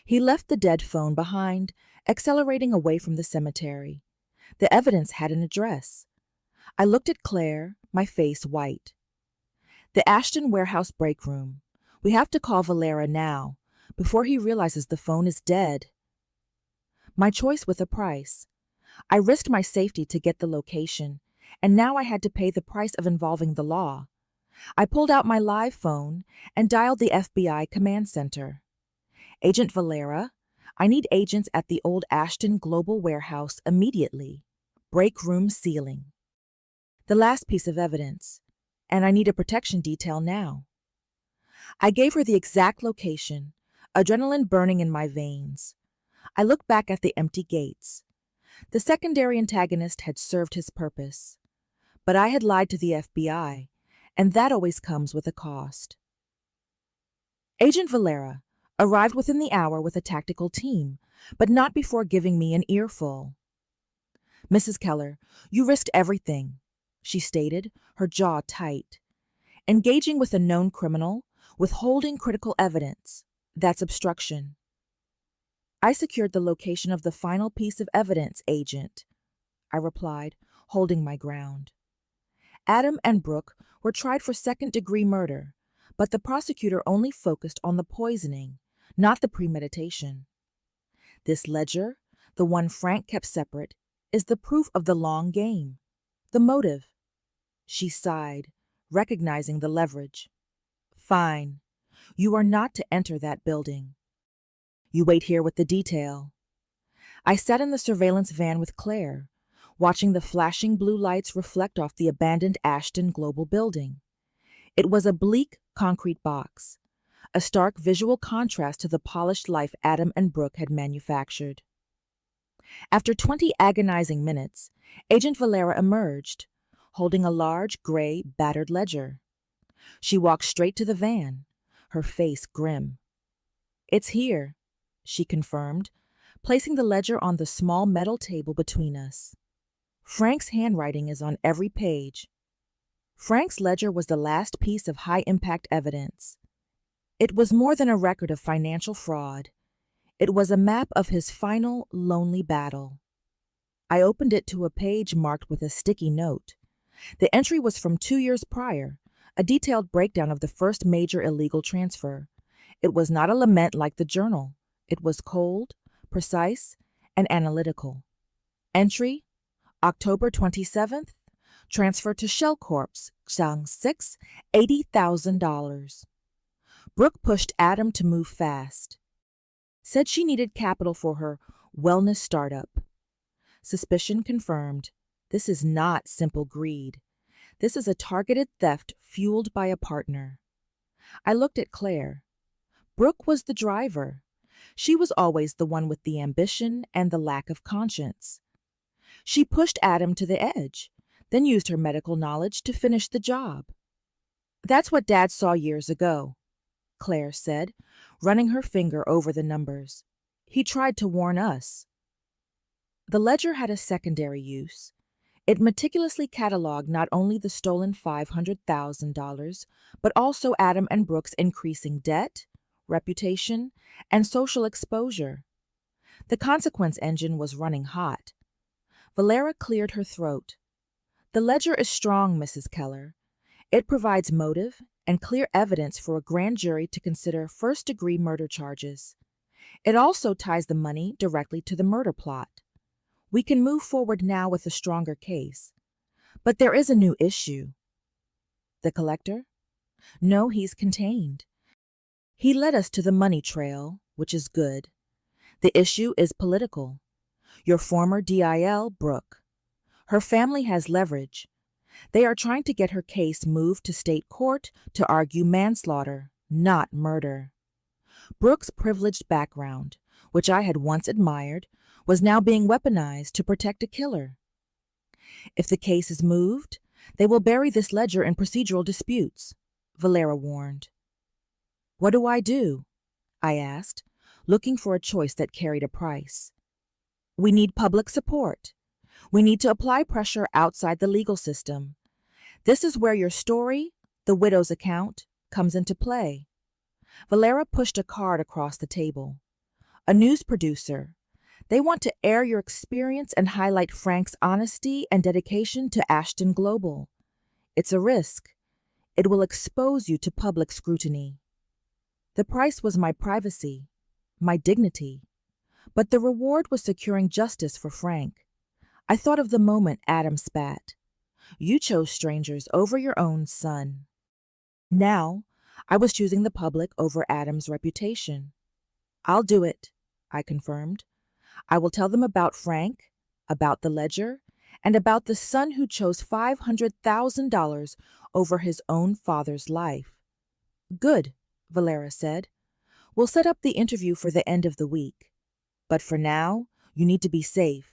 He left the dead phone behind, accelerating away from the cemetery. The evidence had an address. I looked at Claire, my face white. The Ashton warehouse break room. We have to call Valera now, before he realizes the phone is dead. My choice with a price. I risked my safety to get the location, and now I had to pay the price of involving the law. I pulled out my live phone and dialed the FBI command center. Agent Valera, I need agents at the old Ashton Global Warehouse immediately. Break room ceiling. The last piece of evidence, and I need a protection detail now. I gave her the exact location, adrenaline burning in my veins. I looked back at the empty gates. The secondary antagonist had served his purpose, but I had lied to the FBI, and that always comes with a cost. Agent Valera arrived within the hour with a tactical team, but not before giving me an earful. Mrs. Keller, you risked everything, she stated, her jaw tight. Engaging with a known criminal, withholding critical evidence, that's obstruction. I secured the location of the final piece of evidence, Agent, I replied, holding my ground. Adam and Brooke were tried for second-degree murder, but the prosecutor only focused on the poisoning, not the premeditation. This ledger, the one Frank kept separate, is the proof of the long game, the motive. She sighed, recognizing the leverage. Fine. You are not to enter that building. You wait here with the detail. I sat in the surveillance van with Claire, watching the flashing blue lights reflect off the abandoned Ashton Global building. It was a bleak concrete box, a stark visual contrast to the polished life Adam and Brooke had manufactured. After 20 agonizing minutes, Agent Valera emerged, holding a large, gray, battered ledger. She walked straight to the van, her face grim. "It's here," she confirmed, placing the ledger on the small metal table between us. "Frank's handwriting is on every page." Frank's ledger was the last piece of high-impact evidence. It was more than a record of financial fraud. It was a map of his final, lonely battle. I opened it to a page marked with a sticky note. The entry was from 2 years prior, a detailed breakdown of the first major illegal transfer. It was not a lament like the journal. It was cold, precise, and analytical. Entry: October 27th, transfer to Shell Corp, Xiang 6, $80,000. Brooke pushed Adam to move fast. Said she needed capital for her wellness startup. Suspicion confirmed. This is not simple greed. This is a targeted theft fueled by a partner. I looked at Claire. Brooke was the driver. She was always the one with the ambition and the lack of conscience. She pushed Adam to the edge, then used her medical knowledge to finish the job. "That's what Dad saw years ago," Claire said, running her finger over the numbers. "He tried to warn us." The ledger had a secondary use. It meticulously cataloged not only the stolen $500,000, but also Adam and Brooke's increasing debt, reputation, and social exposure. The consequence engine was running hot. Valera cleared her throat. "The ledger is strong, Mrs. Keller. It provides motive and clear evidence for a grand jury to consider first-degree murder charges. It also ties the money directly to the murder plot. We can move forward now with a stronger case. But there is a new issue." "The collector?" "No, he's contained. He led us to the money trail, which is good. The issue is political. Your former DIL, Brooke. Her family has leverage. They are trying to get her case moved to state court to argue manslaughter, not murder. Brooke's privileged background, which I had once admired, was now being weaponized to protect a killer. If the case is moved, they will bury this ledger in procedural disputes," Valera warned. "What do I do?" I asked, looking for a choice that carried a price. "We need public support. We need to apply pressure outside the legal system. This is where your story, the widow's account, comes into play." Valera pushed a card across the table. "A news producer. They want to air your experience and highlight Frank's honesty and dedication to Ashton Global. It's a risk. It will expose you to public scrutiny." The price was my privacy, my dignity, but the reward was securing justice for Frank. I thought of the moment Adam spat. "You chose strangers over your own son." Now, I was choosing the public over Adam's reputation. "I'll do it," I confirmed. "I will tell them about Frank, about the ledger, and about the son who chose $500,000 over his own father's life." "Good," Valera said. "We'll set up the interview for the end of the week. But for now, you need to be safe.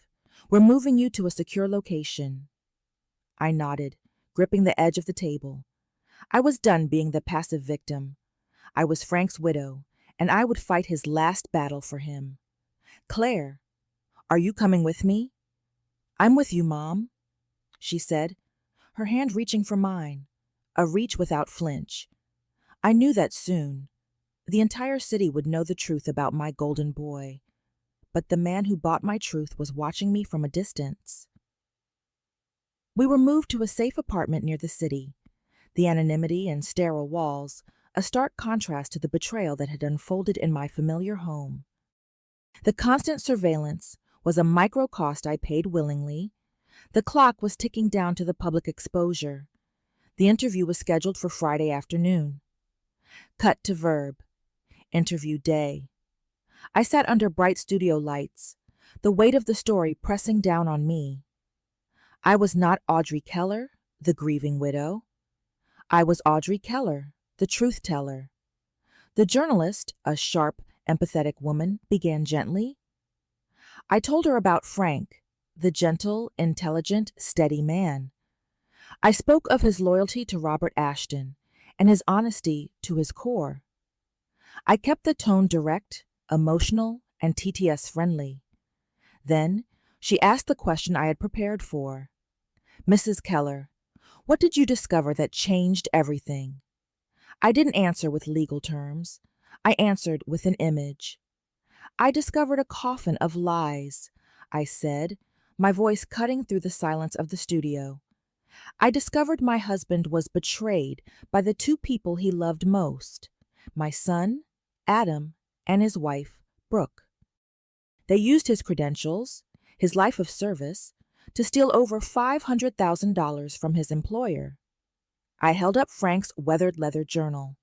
We're moving you to a secure location." I nodded, gripping the edge of the table. I was done being the passive victim. I was Frank's widow, and I would fight his last battle for him. "Claire, are you coming with me?" "I'm with you, Mom," she said, her hand reaching for mine, a reach without flinch. I knew that soon. The entire city would know the truth about my golden boy. But the man who bought my truth was watching me from a distance. We were moved to a safe apartment near the city. The anonymity and sterile walls, a stark contrast to the betrayal that had unfolded in my familiar home. The constant surveillance was a micro cost I paid willingly. The clock was ticking down to the public exposure. The interview was scheduled for Friday afternoon. Cut to verb. Interview day. I sat under bright studio lights, the weight of the story pressing down on me. I was not Audrey Keller, the grieving widow. I was Audrey Keller, the truth teller. The journalist, a sharp, empathetic woman, began gently. I told her about Frank, the gentle, intelligent, steady man. I spoke of his loyalty to Robert Ashton and his honesty to his core. I kept the tone direct, emotional, and TTS friendly. Then she asked the question I had prepared for. Mrs. Keller, what did you discover that changed everything? I didn't answer with legal terms. I answered with an image. I discovered a coffin of lies, I said, my voice cutting through the silence of the studio. I discovered my husband was betrayed by the two people he loved most, my son, Adam, and his wife, Brooke. They used his credentials, his life of service, to steal over $500,000 from his employer. I held up Frank's weathered leather journal.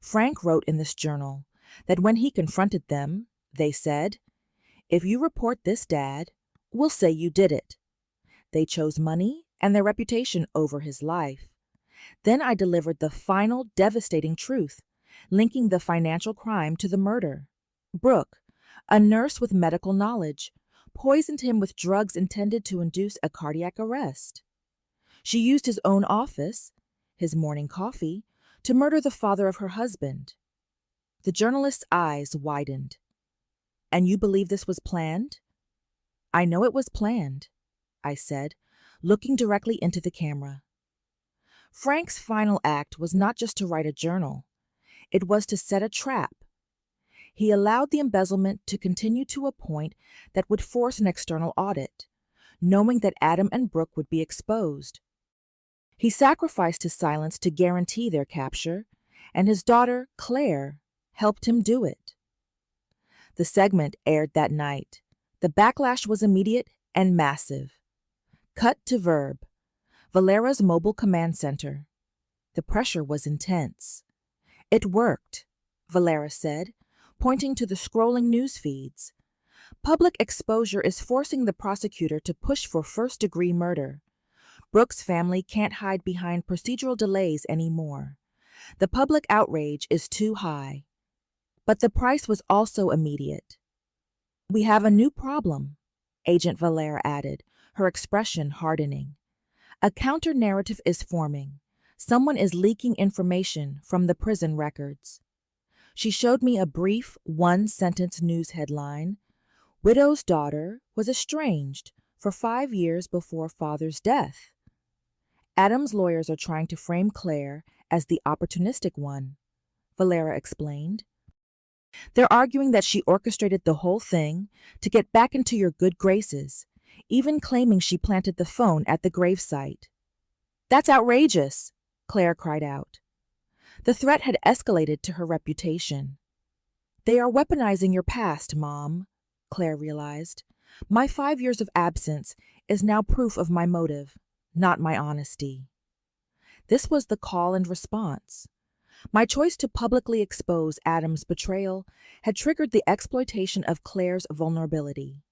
Frank wrote in this journal that when he confronted them, they said, "If you report this, Dad, we'll say you did it." They chose money and their reputation over his life. Then I delivered the final devastating truth, linking the financial crime to the murder. Brooke, a nurse with medical knowledge, poisoned him with drugs intended to induce a cardiac arrest. She used his own office, his morning coffee, to murder the father of her husband. The journalist's eyes widened. "And you believe this was planned?" "I know it was planned," I said, looking directly into the camera. Frank's final act was not just to write a journal. It was to set a trap. He allowed the embezzlement to continue to a point that would force an external audit, knowing that Adam and Brooke would be exposed. He sacrificed his silence to guarantee their capture, and his daughter, Claire, helped him do it. The segment aired that night. The backlash was immediate and massive. Cut to Verb, Valera's mobile command center. The pressure was intense. "It worked," Valera said, pointing to the scrolling news feeds. "Public exposure is forcing the prosecutor to push for first-degree murder. Brooke's family can't hide behind procedural delays anymore. The public outrage is too high." But the price was also immediate. "We have a new problem," Agent Valera added, her expression hardening. "A counter-narrative is forming. Someone is leaking information from the prison records." She showed me a brief, one-sentence news headline. "Widow's daughter was estranged for 5 years before father's death." Adam's lawyers are trying to frame Claire as the opportunistic one, Valera explained. "They're arguing that she orchestrated the whole thing to get back into your good graces, even claiming she planted the phone at the gravesite." "That's outrageous," Claire cried out. The threat had escalated to her reputation. "They are weaponizing your past, Mom," Claire realized. "My 5 years of absence is now proof of my motive, not my honesty." This was the call and response. My choice to publicly expose Adam's betrayal had triggered the exploitation of Claire's vulnerability.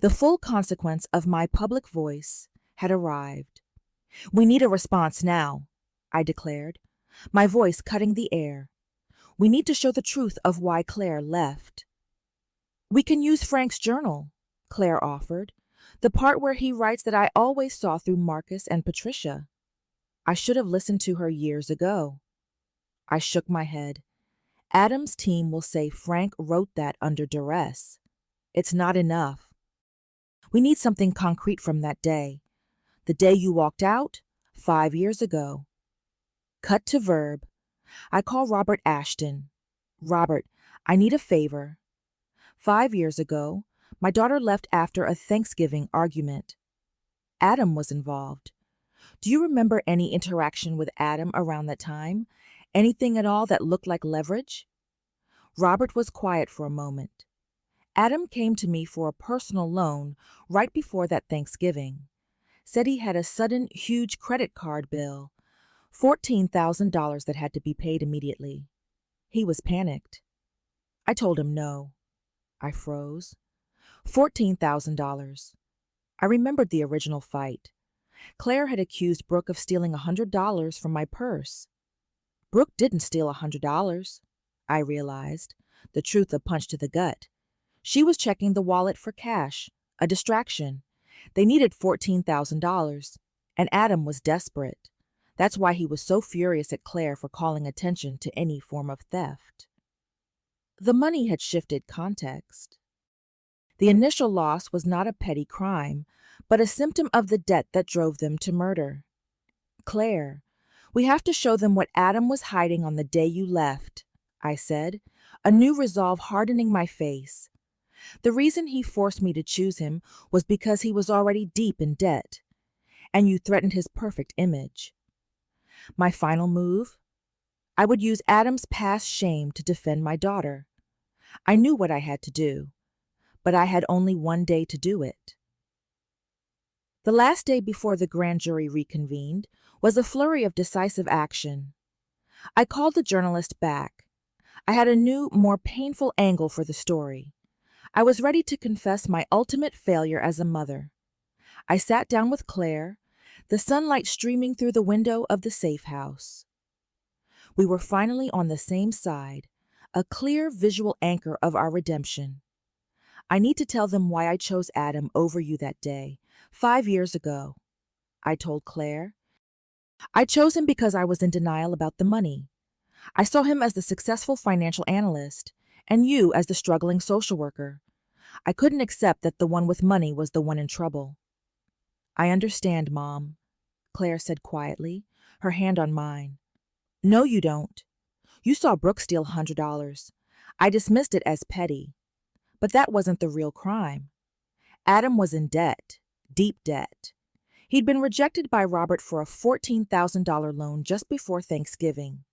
The full consequence of my public voice had arrived. "We need a response now," I declared, my voice cutting the air. "We need to show the truth of why Claire left." "We can use Frank's journal," Claire offered, "the part where he writes that I always saw through Marcus and Patricia." I should have listened to her years ago. I shook my head. "Adam's team will say Frank wrote that under duress. It's not enough. We need something concrete from that day. The day you walked out, 5 years ago." Cut to Verb. I call Robert Ashton. "Robert, I need a favor. 5 years ago, my daughter left after a Thanksgiving argument. Adam was involved. Do you remember any interaction with Adam around that time? Anything at all that looked like leverage?" Robert was quiet for a moment. "Adam came to me for a personal loan right before that Thanksgiving. Said he had a sudden, huge credit card bill, $14,000 that had to be paid immediately. He was panicked. I told him no." I froze. $14,000. I remembered the original fight. Claire had accused Brooke of stealing $100 from my purse. Brooke didn't steal $100, I realized, the truth a punch to the gut. She was checking the wallet for cash, a distraction. They needed $14,000, and Adam was desperate. That's why he was so furious at Claire for calling attention to any form of theft. The money had shifted context. The initial loss was not a petty crime, but a symptom of the debt that drove them to murder. Claire, we have to show them what Adam was hiding on the day you left, I said, a new resolve hardening my face. The reason he forced me to choose him was because he was already deep in debt, and you threatened his perfect image. My final move? I would use Adam's past shame to defend my daughter. I knew what I had to do, but I had only one day to do it. The last day before the grand jury reconvened was a flurry of decisive action. I called the journalist back. I had a new, more painful angle for the story. I was ready to confess my ultimate failure as a mother. I sat down with Claire, the sunlight streaming through the window of the safe house. We were finally on the same side, a clear visual anchor of our redemption. I need to tell them why I chose Adam over you that day, 5 years ago, I told Claire. I chose him because I was in denial about the money. I saw him as the successful financial analyst, and you as the struggling social worker. I couldn't accept that the one with money was the one in trouble. I understand, Mom, Claire said quietly, her hand on mine. No, you don't. You saw Brooke steal $100. I dismissed it as petty. But that wasn't the real crime. Adam was in debt, deep debt. He'd been rejected by Robert for a $14,000 loan just before Thanksgiving.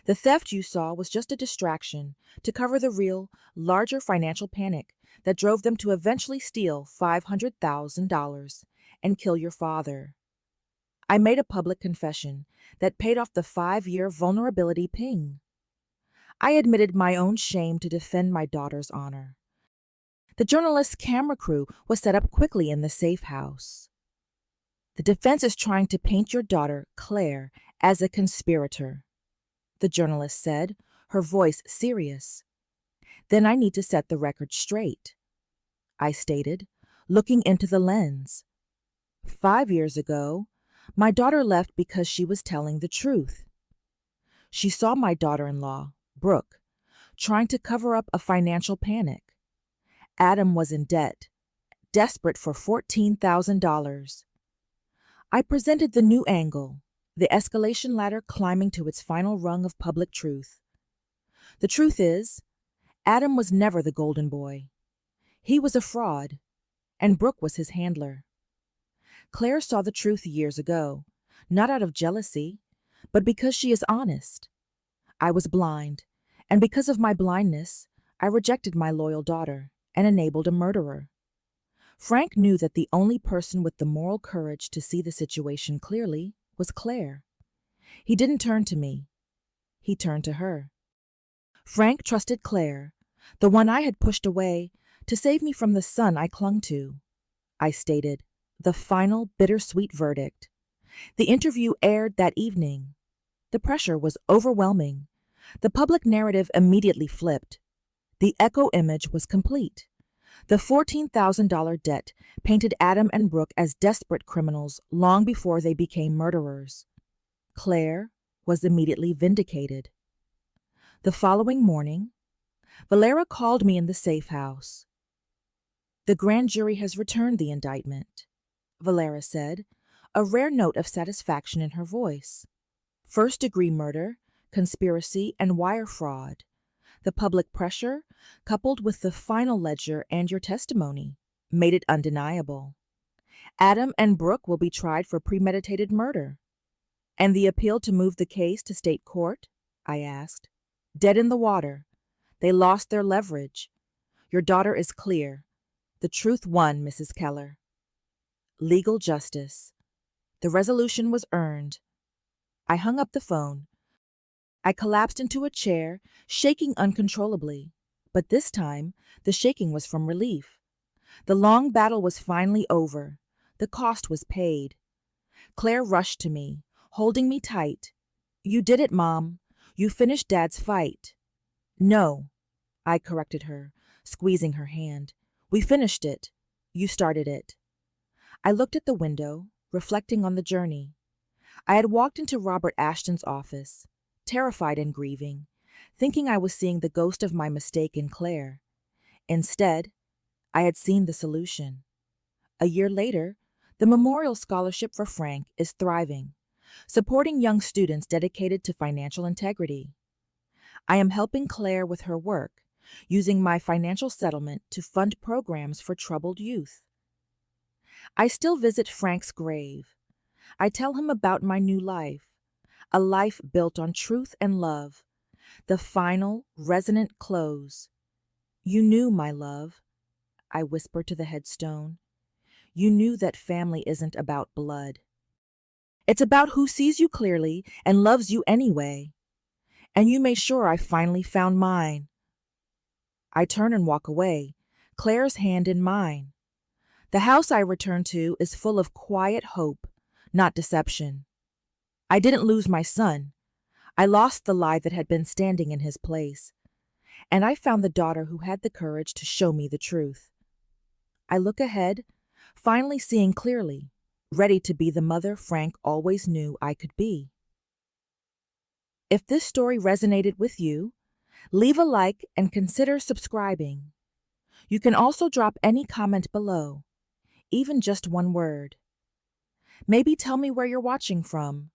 The theft you saw was just a distraction to cover the real, larger financial panic that drove them to eventually steal $500,000 and kill your father. I made a public confession that paid off the 5-year vulnerability ping. I admitted my own shame to defend my daughter's honor. The journalist's camera crew was set up quickly in the safe house. The defense is trying to paint your daughter, Claire, as a conspirator, the journalist said, her voice serious. Then I need to set the record straight, I stated, looking into the lens. 5 years ago, my daughter left because she was telling the truth. She saw my daughter-in-law, Brooke, trying to cover up a financial panic. Adam was in debt, desperate for $14,000. I presented the new angle, the escalation ladder climbing to its final rung of public truth. The truth is, Adam was never the golden boy. He was a fraud, and Brooke was his handler. Claire saw the truth years ago, not out of jealousy, but because she is honest. I was blind, and because of my blindness, I rejected my loyal daughter and enabled a murderer. Frank knew that the only person with the moral courage to see the situation clearly was Claire. He didn't turn to me. He turned to her. Frank trusted Claire, the one I had pushed away, to save me from the son I clung to. I stated, the final bittersweet verdict. The interview aired that evening. The pressure was overwhelming. The public narrative immediately flipped. The echo image was complete. The $14,000 debt painted Adam and Brooke as desperate criminals long before they became murderers. Claire was immediately vindicated. The following morning, Valera called me in the safe house. The grand jury has returned the indictment, Valera said, a rare note of satisfaction in her voice. First-degree murder, conspiracy, and wire fraud. The public pressure, coupled with the final ledger and your testimony, made it undeniable. Adam and Brooke will be tried for premeditated murder. And the appeal to move the case to state court? I asked. Dead in the water. They lost their leverage. Your daughter is clear. The truth won, Mrs. Keller. Legal justice. The resolution was earned. I hung up the phone. I collapsed into a chair, shaking uncontrollably. But this time, the shaking was from relief. The long battle was finally over. The cost was paid. Claire rushed to me, holding me tight. You did it, Mom. You finished Dad's fight. No, I corrected her, squeezing her hand. We finished it. You started it. I looked at the window, reflecting on the journey. I had walked into Robert Ashton's office, terrified and grieving, thinking I was seeing the ghost of my mistake in Claire. Instead, I had seen the solution. A year later, the Memorial Scholarship for Frank is thriving, supporting young students dedicated to financial integrity. I am helping Claire with her work, using my financial settlement to fund programs for troubled youth. I still visit Frank's grave. I tell him about my new life, a life built on truth and love, the final, resonant close. You knew, my love, I whisper to the headstone. You knew that family isn't about blood. It's about who sees you clearly and loves you anyway. And you made sure I finally found mine. I turn and walk away, Claire's hand in mine. The house I return to is full of quiet hope, not deception. I didn't lose my son. I lost the lie that had been standing in his place. And I found the daughter who had the courage to show me the truth. I look ahead, finally seeing clearly, ready to be the mother Frank always knew I could be. If this story resonated with you, leave a like and consider subscribing. You can also drop any comment below, even just one word. Maybe tell me where you're watching from,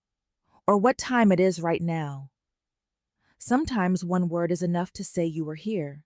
or what time it is right now. Sometimes one word is enough to say you were here.